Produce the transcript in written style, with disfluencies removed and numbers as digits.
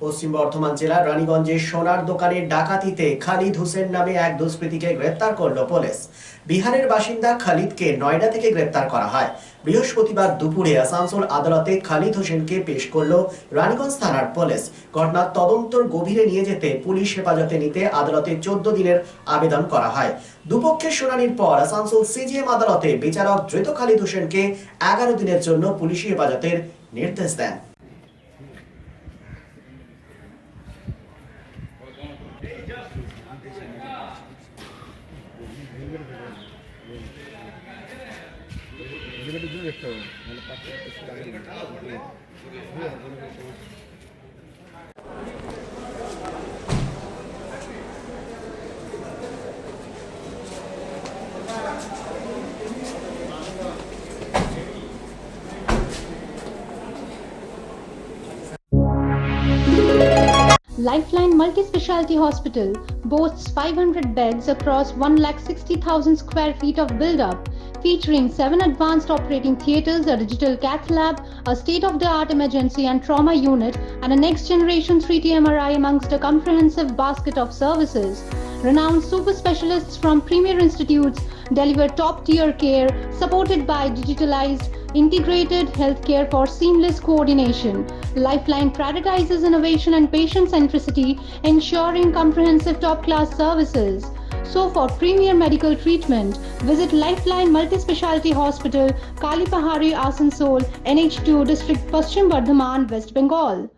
পশ্চিম বর্ধমান জেলার রানীগঞ্জে সোনার দোকানে ডাকাতিতে খালিদ হোসেন নামে এক দুষ্কৃতীকে গ্রেপ্তার করল পুলিশ। বিহারের বাসিন্দা খালিদকে নয়ডা থেকে গ্রেপ্তার করা হয়। বৃহস্পতিবার দুপুরে আসানসোল আদালতে খালিদ হোসেনকে পেশ করল রানীগঞ্জ থানার পুলিশ। ঘটনার তদন্তর গভীরে নিয়ে যেতে পুলিশ হেফাজতে নিতে আদালতে 14 দিনের আবেদন করা হয়। দুপক্ষের শুনানির পর আসানসোল সিজিএম আদালতে বিচারক ধৃত খালিদ হোসেনকে 11 দিনের জন্য পুলিশি হেফাজতের নির্দেশ দেন। Lifeline Multi-Specialty Hospital boasts 500 beds across 1,60,000 square feet of build-up, featuring 7 advanced operating theatres, a digital cath lab, a state-of-the-art emergency and trauma unit, and a next-generation 3D MRI amongst a comprehensive basket of services. Renowned super specialists from premier institutes deliver top-tier care, supported by digitalized, integrated healthcare for seamless coordination. Lifeline prioritizes innovation and patient centricity, ensuring comprehensive top-class services. So for premier medical treatment, visit Lifeline Multi-Specialty Hospital, Kalipahari, Asansol, NH2 District, Paschim Bardhaman, West Bengal.